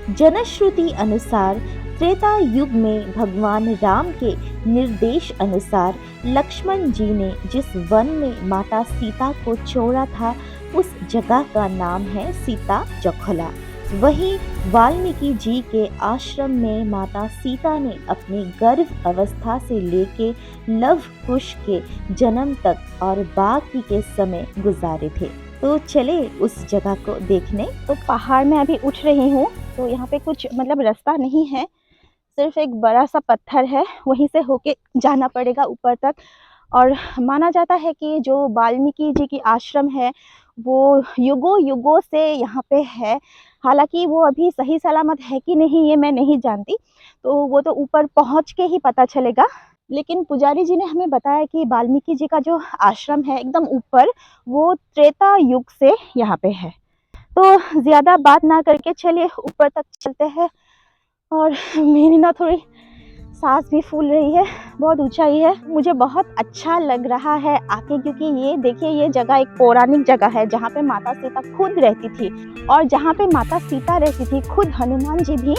जनश्रुति अनुसार त्रेता युग में भगवान राम के निर्देश अनुसार लक्ष्मण जी ने जिस वन में माता सीता को छोड़ा था, उस जगह का नाम है सीता जखला। वहीं वाल्मीकि जी के आश्रम में माता सीता ने अपनी गर्भ अवस्था से लेके लव कुश के जन्म तक और बाकी के समय गुजारे थे। तो चले उस जगह को देखने। तो पहाड़ में अभी उठ रही हूँ, तो यहाँ पे कुछ मतलब रास्ता नहीं है, सिर्फ एक बड़ा सा पत्थर है, वहीं से होके जाना पड़ेगा ऊपर तक। और माना जाता है कि जो वाल्मीकि जी की आश्रम है वो युगों युगों से यहाँ पे है। हालांकि वो अभी सही सलामत है कि नहीं ये मैं नहीं जानती, तो वो तो ऊपर पहुँच के ही पता चलेगा। लेकिन पुजारी जी ने हमें बताया कि वाल्मीकि जी का जो आश्रम है एकदम ऊपर, वो त्रेता युग से यहाँ पे है। तो ज़्यादा बात ना करके चलिए ऊपर तक चलते हैं। और मेरी ना थोड़ी सांस भी फूल रही है, बहुत ऊंचाई है। मुझे बहुत अच्छा लग रहा है आके, क्योंकि ये देखिए ये जगह एक पौराणिक जगह है जहाँ पे माता सीता खुद रहती थी, और जहाँ पे माता सीता रहती थी खुद हनुमान जी भी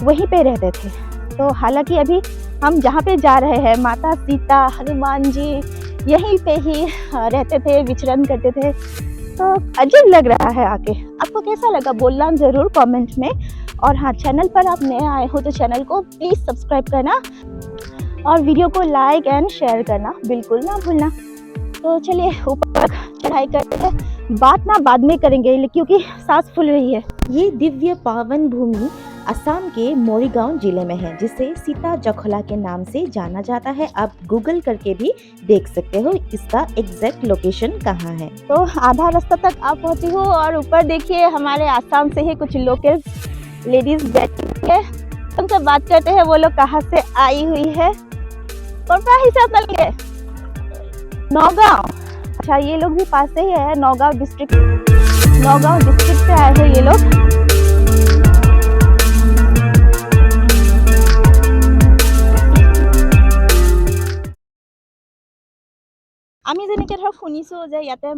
वहीं पे रहते थे। तो हालांकि अभी हम जहाँ पे जा रहे हैं, माता सीता हनुमान जी यहीं पे ही रहते थे, विचरण करते थे। तो अजीब लग रहा है आके। आपको कैसा लगा बोलना ज़रूर कमेंट में। और हाँ, चैनल पर आप नए आए हो तो चैनल को प्लीज़ सब्सक्राइब करना और वीडियो को लाइक एंड शेयर करना बिल्कुल ना भूलना। तो चलिए ऊपर चढ़ाई करते हैं, बात ना बाद में करेंगे क्योंकि सांस फूल रही है। ये दिव्य पावन भूमि असम के मोरीगांव जिले में है, जिसे सीता जखला के नाम से जाना जाता है। आप गूगल करके भी देख सकते हो इसका एग्जैक्ट लोकेशन कहाँ है। तो आधा रास्ता तक आप पहुँची हो और ऊपर देखिए हमारे आसाम से ही कुछ लोकल लेडीज बैठी है, उनसे बात करते हैं वो लोग कहाँ से आई हुई है। कौन हिसाब है? नौगांव। अच्छा, ये लोग भी पास से ही है, नौगांव डिस्ट्रिक्ट से आए हैं ये लोग। আমি যেনেকৈ ধৰক শুনিছোঁ যে ইয়াতে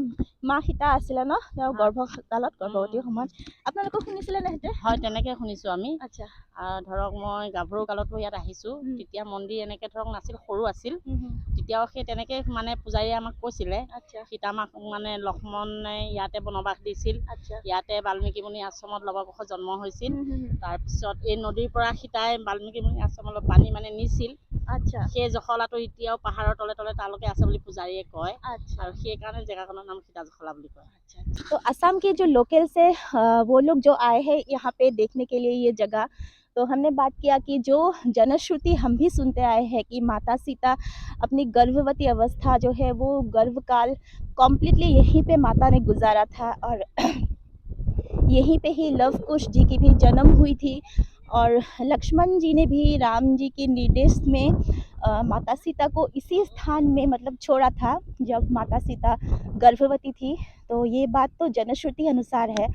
মা সীতা আছিলে ন, তেওঁ গৰ্ভকালত গৰ্ভৱতী সময়ত। আপোনালোকক শুনিছিলে নে সেইটো? হয়, তেনেকৈ শুনিছোঁ আমি। আচ্ছা, ধৰক মই গাভৰু কালতো ইয়াত আহিছোঁ, তেতিয়া মন্দিৰ এনেকৈ ধৰক নাছিল, সৰু আছিল। তেতিয়াও সেই তেনেকৈ মানে পূজাৰীয়ে আমাক কৈছিলে সীতা মাক মানে লক্ষ্মণে ইয়াতে বনবাস দিছিল, ইয়াতে বাল্মীকি মুনি আশ্ৰমত লৱকুশৰ জন্ম হৈছিল। তাৰপিছত এই নদীৰ পৰা সীতাই বাল্মীকি মুনি আশ্ৰমলৈ পানী মানে নিছিল। আচ্ছা, সেই জখলাটো এতিয়াও পাহাৰৰ তলে তলে তালৈকে আছে বুলি পুজাৰীয়ে কয়, আৰু সেইকাৰণে জেগাখনৰ নাম सीता जखला বুলি কয়। तो असम के जो लोकल्स है वो लोग जो आए हैं यहाँ पे देखने के लिए ये जगह, तो हमने बात किया कि जो जनश्रुति हम भी सुनते आए हैं कि माता सीता अपनी गर्भवती अवस्था जो है वो गर्भकाल कम्प्लीटली यहीं पे माता ने गुजारा था, और यहीं पे ही लव कुश जी की भी जन्म हुई थी। और लक्ष्मण जी ने भी राम जी के निर्देश में माता सीता को इसी स्थान में मतलब छोड़ा था जब माता सीता गर्भवती थी। तो ये बात तो जनश्रुति अनुसार है।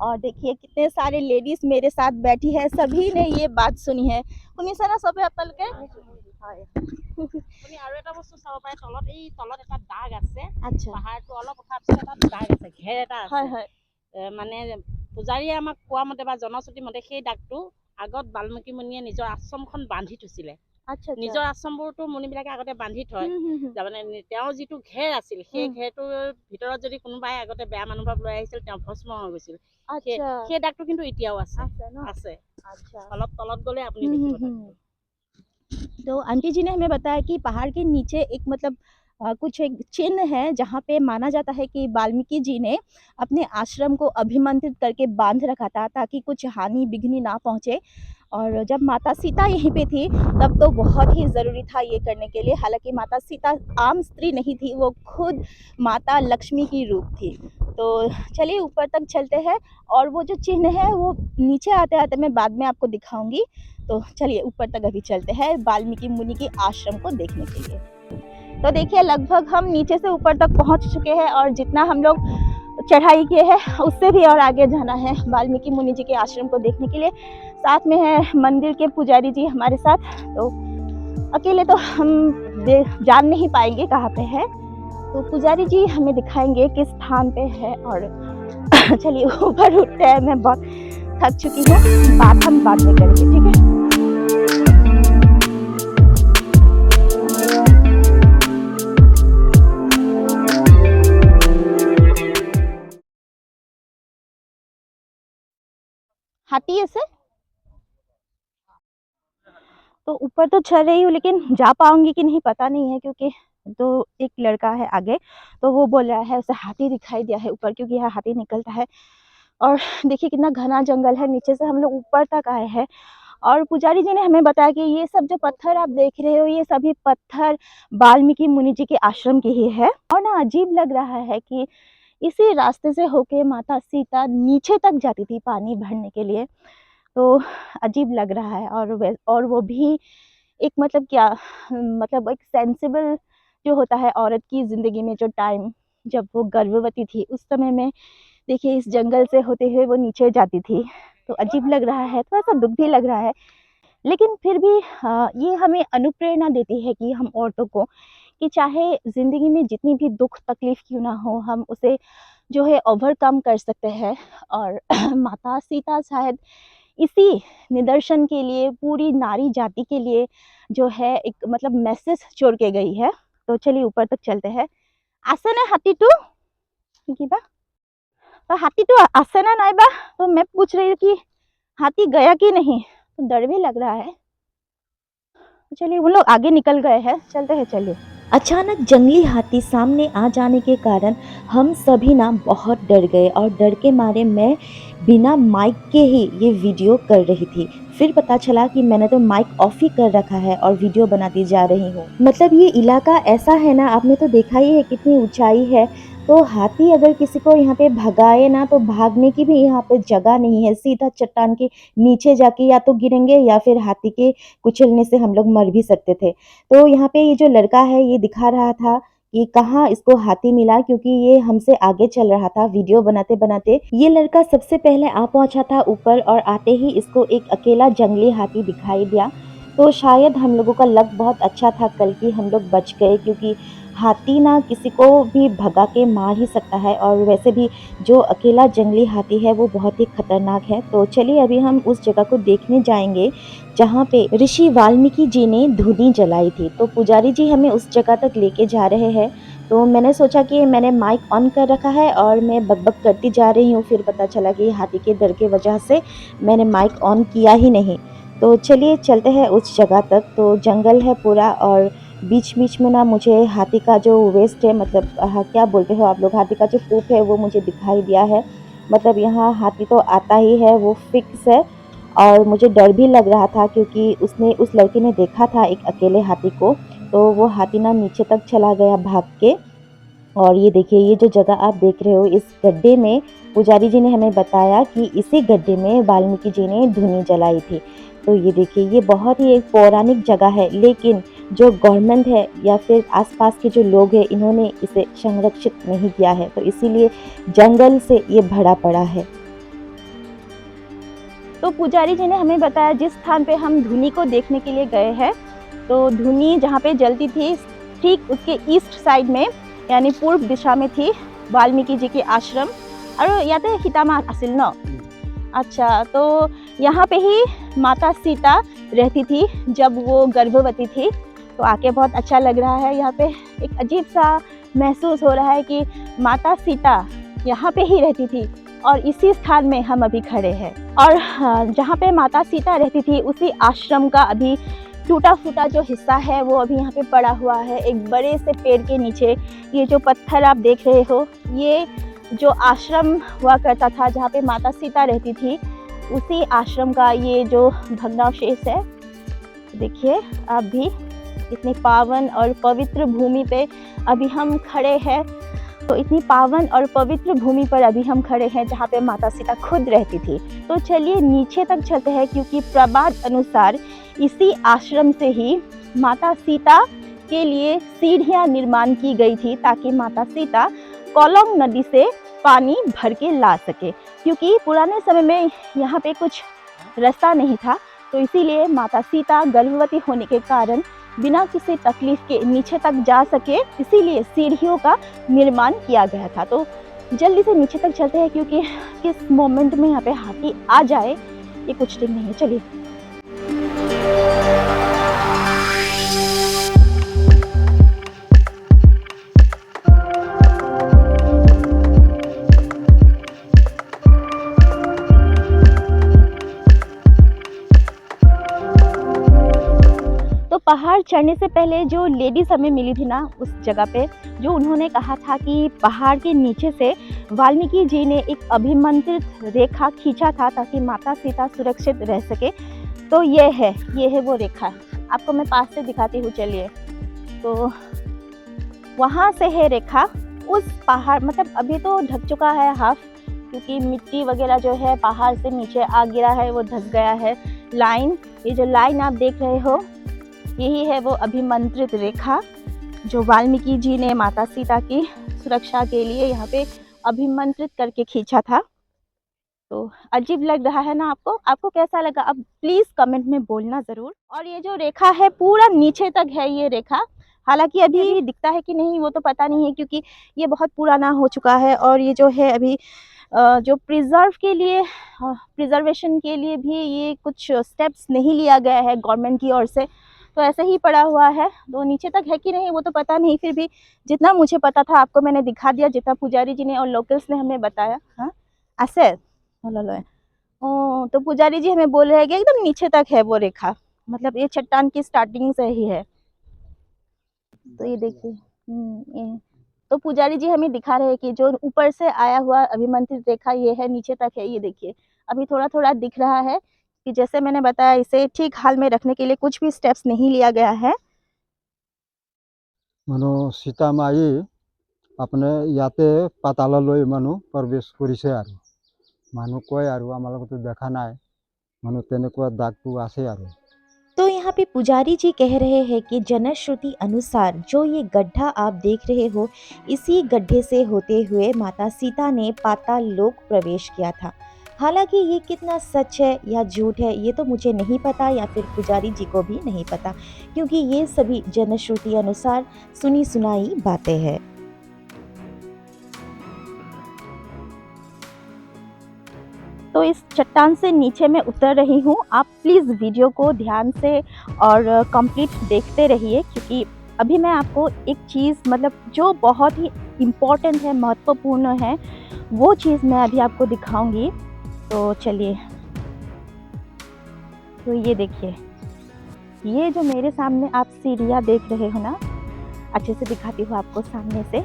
और देखिए कितने सारे लेडीज मेरे साथ बैठी है, सभी ने ये बात सुनी है। শুনিছে না সবে আপোনালোকে? হয়। আপুনি আৰু এটা বস্তু চাব পাৰে, তলত এই তলত এটা দাগ আছে। আচ্ছা, পাহাৰটো অলপ উঠাৰ পিছত এটা দাগ আছে, ঘেৰ এটা আছে। হয় হয়, মানে পূজাৰীয়ে আমাক কোৱা মতে বা জনশ্ৰুতি মতে সেই দাগটো আগত বাল্মীকি মুনিয়ে নিজৰ আশ্ৰমখন বান্ধি থৈছিলে। আচ্ছা, নিজৰ আশ্ৰমবোৰতো মুনিবিলাকে আগতে বান্ধি থয়, তাৰমানে তেওঁৰ যিটো ঘেৰ আছিল সেই ঘেৰটোৰ ভিতৰত যদি কোনোবাই আগতে বেয়া মনোভাৱ লৈ আহিছিল তেওঁ ভস্ম হৈ গৈছিল। সেই দাগটো কিন্তু এতিয়াও আছে। অলপ তলত গ'লে আপুনি দেখিব দাগটো। तो आंटी जी ने हमें बताया कि पहाड़ के नीचे एक मतलब कुछ एक चिन्ह है जहाँ पे माना जाता है कि वाल्मीकि जी ने अपने आश्रम को अभिमंत्रित करके बांध रखा था ताकि कुछ हानि बिघ्नी ना पहुँचे। और जब माता सीता यहीं पे थी तब तो बहुत ही ज़रूरी था ये करने के लिए। हालांकि माता सीता आम स्त्री नहीं थी, वो खुद माता लक्ष्मी की रूप थी। तो चलिए ऊपर तक चलते हैं, और वो जो चिन्ह है वो नीचे आते आते मैं बाद में आपको दिखाऊंगी। तो चलिए ऊपर तक अभी चलते हैं वाल्मीकि मुनि के आश्रम को देखने के लिए। तो देखिए लगभग हम नीचे से ऊपर तक पहुंच चुके हैं, और जितना हम लोग चढ़ाई किए हैं उससे भी और आगे जाना है वाल्मीकि मुनि जी के आश्रम को देखने के लिए। साथ में है मंदिर के पुजारी जी हमारे साथ, तो अकेले तो हम जान नहीं पाएंगे कहाँ पे है, तो पुजारी जी हमें दिखाएंगे किस स्थान पे है। और चलिए ऊपर उठते हैं, मैं बहुत थक चुकी हूँ, बात हम बाद में करेंगे, ठीक है। हाथी ऐसे तो ऊपर तो चढ़ रही हूँ, लेकिन जा पाऊंगी कि नहीं पता नहीं है, क्योंकि तो एक लड़का है आगे, तो वो बोल रहा है उसे हाथी दिखाई दिया है ऊपर, क्योंकि यहाँ हाथी निकलता है। और देखिए कितना घना जंगल है, नीचे से हम लोग ऊपर तक आए हैं। और पुजारी जी ने हमें बताया कि ये सब जो पत्थर आप देख रहे हो, ये सभी पत्थर वाल्मीकि मुनि जी के आश्रम के ही है। और ना अजीब लग रहा है कि इसी रास्ते से होके माता सीता नीचे तक जाती थी पानी भरने के लिए, तो अजीब लग रहा है। और वो भी एक मतलब क्या, मतलब एक सेंसिबल जो होता है औरत की ज़िंदगी में, जो टाइम जब वो गर्भवती थी उस समय में देखिए इस जंगल से होते हुए वो नीचे जाती थी, तो अजीब लग रहा है, थोड़ा सा दुख भी लग रहा है। लेकिन फिर भी ये हमें अनुप्रेरणा देती है कि हम औरतों को, कि चाहे ज़िंदगी में जितनी भी दुख तकलीफ क्यों ना हो, हम उसे जो है ओवरकम कर सकते हैं। और माता सीता शायद इसी निदर्शन के लिए पूरी नारी जाति के लिए जो है एक मतलब मैसेज छोड़ के गई है। तो चलिए ऊपर तक चलते हैं। आसे ना हाथी टू की बा, तो हाथी टू आसे ना नाई बा, तो मैं पूछ रही हूँ कि हाथी गया कि नहीं, तो डर भी लग रहा है। चलिए वो लोग आगे निकल गए हैं, चलते हैं चलिए। अचानक जंगली हाथी सामने आ जाने के कारण हम सभी ना बहुत डर गए और डर के मारे मैं बिना माइक के ही ये वीडियो कर रही थी। फिर पता चला कि मैंने तो माइक ऑफ ही कर रखा है और वीडियो बनाती जा रही हूँ। मतलब ये इलाका ऐसा है ना, आपने तो देखा ही है कितनी ऊंचाई है, तो हाथी अगर किसी को यहाँ पे भगाए ना तो भागने की भी यहाँ पे जगह नहीं है। सीधा चट्टान के नीचे जाके या तो गिरेंगे या फिर हाथी के कुचलने से हम लोग मर भी सकते थे। तो यहाँ पे ये जो लड़का है ये दिखा रहा था कि कहाँ इसको हाथी मिला, क्योंकि ये हमसे आगे चल रहा था वीडियो बनाते बनाते। ये लड़का सबसे पहले आ पहुंचा था ऊपर और आते ही इसको एक अकेला जंगली हाथी दिखाई दिया। तो शायद हम लोगों का लक बहुत अच्छा था कल की हम लोग बच गए, क्योंकि हाथी ना किसी को भी भगा के मार ही सकता है, और वैसे भी जो अकेला जंगली हाथी है वो बहुत ही खतरनाक है। तो चलिए अभी हम उस जगह को देखने जाएंगे जहाँ पे ऋषि वाल्मीकि जी ने धूनी जलाई थी। तो पुजारी जी हमें उस जगह तक लेके जा रहे हैं। तो मैंने सोचा कि मैंने माइक ऑन कर रखा है और मैं बकबक करती जा रही हूँ, फिर पता चला कि हाथी के डर के वजह से मैंने माइक ऑन किया ही नहीं। तो चलिए चलते हैं उस जगह तक। तो जंगल है पूरा और बीच बीच में ना मुझे हाथी का जो वेस्ट है, मतलब क्या बोलते हो आप लोग, हाथी का जो फूक है वो मुझे दिखाई दिया है। मतलब यहाँ हाथी तो आता ही है, वो फिक्स है। और मुझे डर भी लग रहा था क्योंकि उस लड़के ने देखा था एक अकेले हाथी को, तो वो हाथी ना नीचे तक चला गया भाग के। और ये देखिए ये जो जगह आप देख रहे हो, इस गड्ढे में पुजारी जी ने हमें बताया कि इसी गड्ढे में वाल्मीकि जी ने धूनी जलाई थी। तो ये देखिए ये बहुत ही एक पौराणिक जगह है, लेकिन जो गवर्नमेंट है या फिर आसपास के जो लोग हैं इन्होंने इसे संरक्षित नहीं किया है, तो इसीलिए जंगल से ये भरा पड़ा है। तो पुजारी जी ने हमें बताया जिस स्थान पे हम धूनी को देखने के लिए गए हैं, तो धूनी जहाँ पे जलती थी ठीक उसके ईस्ट साइड में यानी पूर्व दिशा में थी वाल्मीकि जी के आश्रम। और या तो हितामा असिल न, अच्छा, तो यहाँ पे ही माता सीता रहती थी जब वो गर्भवती थी। तो आके बहुत अच्छा लग रहा है, यहाँ पे एक अजीब सा महसूस हो रहा है कि माता सीता यहाँ पे ही रहती थी और इसी स्थान में हम अभी खड़े हैं। और जहाँ पे माता सीता रहती थी उसी आश्रम का अभी टूटा फूटा जो हिस्सा है वो अभी यहाँ पे पड़ा हुआ है एक बड़े से पेड़ के नीचे। ये जो पत्थर आप देख रहे हो, ये जो आश्रम हुआ करता था जहाँ पे माता सीता रहती थी, उसी आश्रम का ये जो भग्नावशेष है। देखिए आप भी इतनी पावन और पवित्र भूमि पे अभी हम खड़े हैं। तो इतनी पावन और पवित्र भूमि पर अभी हम खड़े हैं जहाँ पे माता सीता खुद रहती थी। तो चलिए नीचे तक चलते हैं, क्योंकि प्रबाद अनुसार इसी आश्रम से ही माता सीता के लिए सीढ़ियाँ निर्माण की गई थी, ताकि माता सीता कोलोंग नदी से पानी भर के ला सके, क्योंकि पुराने समय में यहाँ पे कुछ रास्ता नहीं था। तो इसीलिए माता सीता गर्भवती होने के कारण बिना किसी तकलीफ के नीचे तक जा सके, इसीलिए सीढ़ियों का निर्माण किया गया था। तो जल्दी से नीचे तक चलते हैं क्योंकि किस मोमेंट में यहाँ पे हाथी आ जाए ये कुछ ठीक नहीं है। चलिए। तो पहाड़ चढ़ने से पहले जो लेडीज हमें मिली थी ना उस जगह पे, जो उन्होंने कहा था कि पहाड़ के नीचे से वाल्मीकि जी ने एक अभिमंत्रित रेखा खींचा था ताकि माता सीता सुरक्षित रह सके। तो ये है वो रेखा। आपको मैं पास से दिखाती हूँ, चलिए। तो वहाँ से है रेखा। उस पहाड़ मतलब अभी तो ढक चुका है हाफ, क्योंकि मिट्टी वगैरह जो है पहाड़ से नीचे आ गिरा है, वो धस गया है। लाइन, ये जो लाइन आप देख रहे हो यही है वो अभिमंत्रित रेखा जो वाल्मीकि जी ने माता सीता की सुरक्षा के लिए यहाँ पे अभिमंत्रित करके खींचा था। तो अजीब लग रहा है ना आपको? आपको कैसा लगा? अब प्लीज कमेंट में बोलना जरूर। और ये जो रेखा है पूरा नीचे तक है ये रेखा। हालांकि अभी दिखता है कि नहीं वो तो पता नहीं है, क्योंकि ये बहुत पुराना हो चुका है। और ये जो है अभी जो प्रिजर्वेशन के लिए भी ये कुछ स्टेप्स नहीं लिया गया है गवर्नमेंट की ओर से, तो ऐसे ही पड़ा हुआ है। तो नीचे तक है कि नहीं वो तो पता नहीं, फिर भी जितना मुझे पता था आपको मैंने दिखा दिया, जितना पुजारी जी ने और लोकल्स ने हमें बताया। हाँ ऐसे ओ, तो पुजारी जी हमें बोल रहे हैं कि एकदम नीचे तक है वो रेखा, मतलब ये चट्टान की स्टार्टिंग से ही है। तो ये देखिए, ये तो पुजारी जी हमें दिखा रहे हैं कि जो ऊपर से आया हुआ अभिमंत्रित रेखा ये है, नीचे तक है। ये देखिए अभी थोड़ा थोड़ा दिख रहा है कि जैसे मैंने बताया इसे ठीक हाल में रखने के लिए कुछ भी स्टेप्स नहीं लिया गया है। मानो सीता माई अपने याते पातालলৈ मानो प्रवेश करिছে আৰু মানুহ কয় আৰু আমালোকেতো দেখা নাই মানুহ তেনেকুৱা দাগটো আছে আৰু। तो यहाँ पे पुजारी जी कह रहे हैं कि जनश्रुति अनुसार जो ये गड्ढा आप देख रहे हो, इसी गड्ढे से होते हुए माता सीता ने पाताल लोक प्रवेश किया था। हालांकि ये कितना सच है या झूठ है ये तो मुझे नहीं पता, या फिर पुजारी जी को भी नहीं पता, क्योंकि ये सभी जनश्रुति अनुसार सुनी सुनाई बातें हैं। तो इस चट्टान से नीचे मैं उतर रही हूँ। आप प्लीज़ वीडियो को ध्यान से और कंप्लीट देखते रहिए, क्योंकि अभी मैं आपको एक चीज़ मतलब जो बहुत ही इम्पोर्टेंट है, महत्वपूर्ण है, वो चीज़ मैं अभी आपको दिखाऊंगी। तो चलिए। तो ये देखिए, ये जो मेरे सामने आप सीढ़ियाँ देख रहे हो ना, अच्छे से दिखाती हूँ आपको सामने से।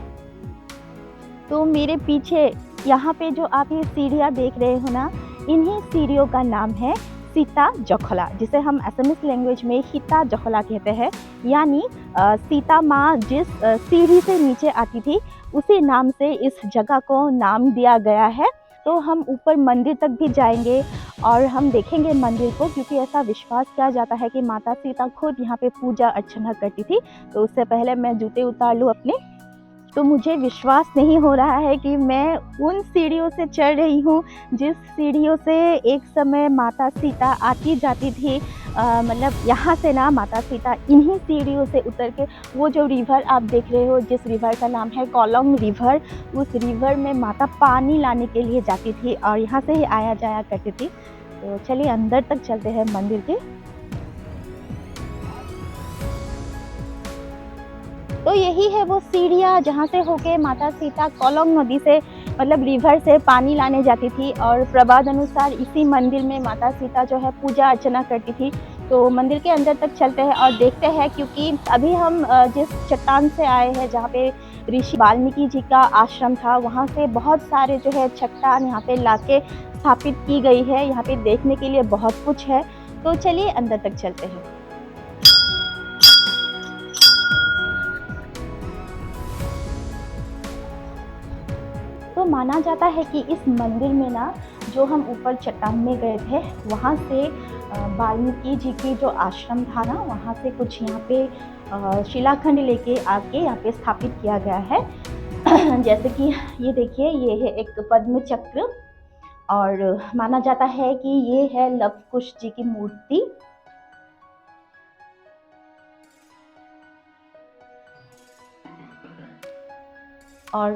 तो मेरे पीछे यहाँ पे जो आप ये सीढ़ियाँ देख रहे हो ना, इन्हीं सीढ़ियों का नाम है सीता जखला, जिसे हम असमीज लैंग्वेज में सीता जखला कहते हैं। यानी सीता माँ जिस सीढ़ी से नीचे आती थी उसी नाम से इस जगह को नाम दिया गया है। तो हम ऊपर मंदिर तक भी जाएंगे और हम देखेंगे मंदिर को, क्योंकि ऐसा विश्वास किया जाता है कि माता सीता खुद यहाँ पे पूजा अर्चना करती थी। तो उससे पहले मैं जूते उतार लूँ अपने। तो मुझे विश्वास नहीं हो रहा है कि मैं उन सीढ़ियों से चढ़ रही हूँ जिस सीढ़ियों से एक समय माता सीता आती जाती थी। मतलब यहाँ से ना माता सीता इन्हीं सीढ़ियों से उतर के वो जो रिवर आप देख रहे हो, जिस रिवर का नाम है कोलोंग रिवर, उस रिवर में माता पानी लाने के लिए जाती थी और यहाँ से ही आया जाया करती थी। तो चलिए अंदर तक चलते हैं मंदिर के। तो यही है वो सीढ़ियाँ जहाँ से होके माता सीता कोलोंग नदी से मतलब रिवर से पानी लाने जाती थी, और प्रवाद अनुसार इसी मंदिर में माता सीता जो है पूजा अर्चना करती थी। तो मंदिर के अंदर तक चलते हैं और देखते हैं, क्योंकि अभी हम जिस चट्टान से आए हैं जहाँ पे ऋषि वाल्मीकि जी का आश्रम था, वहाँ से बहुत सारे जो है चट्टान यहाँ पे लाके स्थापित की गई है। यहाँ पे देखने के लिए बहुत कुछ है। तो चलिए अंदर तक चलते हैं। तो माना जाता है कि इस मंदिर में ना जो हम ऊपर चट्टान में गए थे वहाँ से वाल्मीकि जी की जो आश्रम था ना, वहाँ से कुछ यहाँ पे शिलाखंड लेके आके यहाँ पे स्थापित किया गया है। जैसे कि ये देखिए, ये है एक पद्म चक्र, और माना जाता है कि ये है लव कुश जी की मूर्ति। और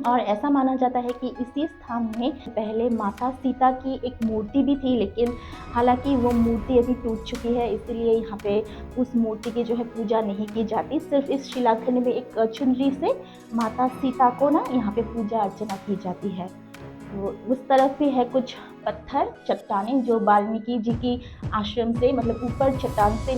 और ऐसा माना जाता है कि इसी स्थान में पहले माता सीता की एक मूर्ति भी थी, लेकिन हालांकि वो मूर्ति अभी टूट चुकी है, इसलिए यहाँ पे उस मूर्ति की जो है पूजा नहीं की जाती। सिर्फ इस शिलाखंड में एक चुनरी से माता सीता को ना यहाँ पे पूजा अर्चना की जाती है। तो उस तरफ भी है कुछ पत्थर चट्टानें जो वाल्मीकि जी की आश्रम से मतलब ऊपर चट्टान से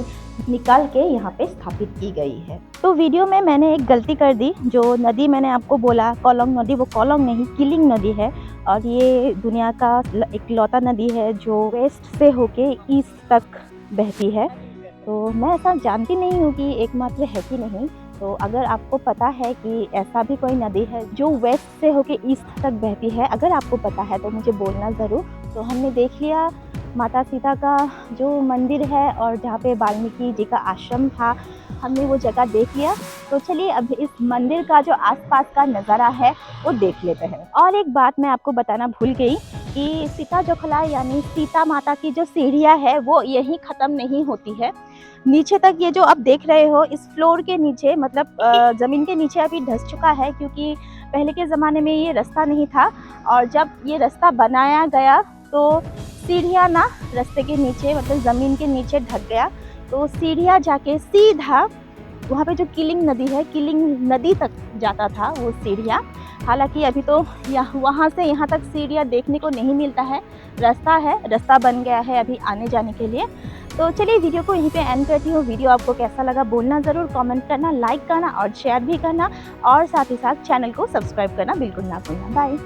निकाल के यहाँ पे स्थापित की गई है। तो वीडियो में मैंने एक गलती कर दी, जो नदी मैंने आपको बोला कोलोंग नदी, वो कोलोंग नहीं किलिंग नदी है, और ये दुनिया का एक लौता नदी है जो वेस्ट से होके ईस्ट तक बहती है। तो मैं ऐसा जानती नहीं हूँ कि एकमात्र है कि नहीं, तो अगर आपको पता है कि ऐसा भी कोई नदी है जो वेस्ट से होके ईस्ट तक बहती है, अगर आपको पता है तो मुझे बोलना ज़रूर। तो हमने देख लिया माता सीता का जो मंदिर है और जहाँ पे वाल्मीकि जी का आश्रम था, हमने वो जगह देख लिया। तो चलिए अब इस मंदिर का जो आसपास का नज़ारा है वो देख लेते हैं। और एक बात मैं आपको बताना भूल गई कि सीता जोखला यानी सीता माता की जो सीढ़ियाँ है वो यहीं ख़त्म नहीं होती है, नीचे तक ये जो आप देख रहे हो इस फ्लोर के नीचे मतलब ज़मीन के नीचे अभी धंस चुका है, क्योंकि पहले के ज़माने में ये रास्ता नहीं था, और जब ये रास्ता बनाया गया तो सीढ़ियाँ ना रास्ते के नीचे मतलब ज़मीन के नीचे ढक गया, तो सीढ़ियाँ जाके सीधा वहाँ पे जो किलिंग नदी है, किलिंग नदी तक जाता था वो सीढ़ियाँ। हालांकि अभी तो वहाँ से यहाँ तक सीढ़ियाँ देखने को नहीं मिलता है, रास्ता है, रास्ता बन गया है अभी आने जाने के लिए। तो चलिए वीडियो को यहीं पे एंड करती हूँ। वीडियो आपको कैसा लगा बोलना ज़रूर, कमेंट करना, लाइक करना और शेयर भी करना, और साथ ही साथ चैनल को सब्सक्राइब करना बिल्कुल ना भूलना। बाय।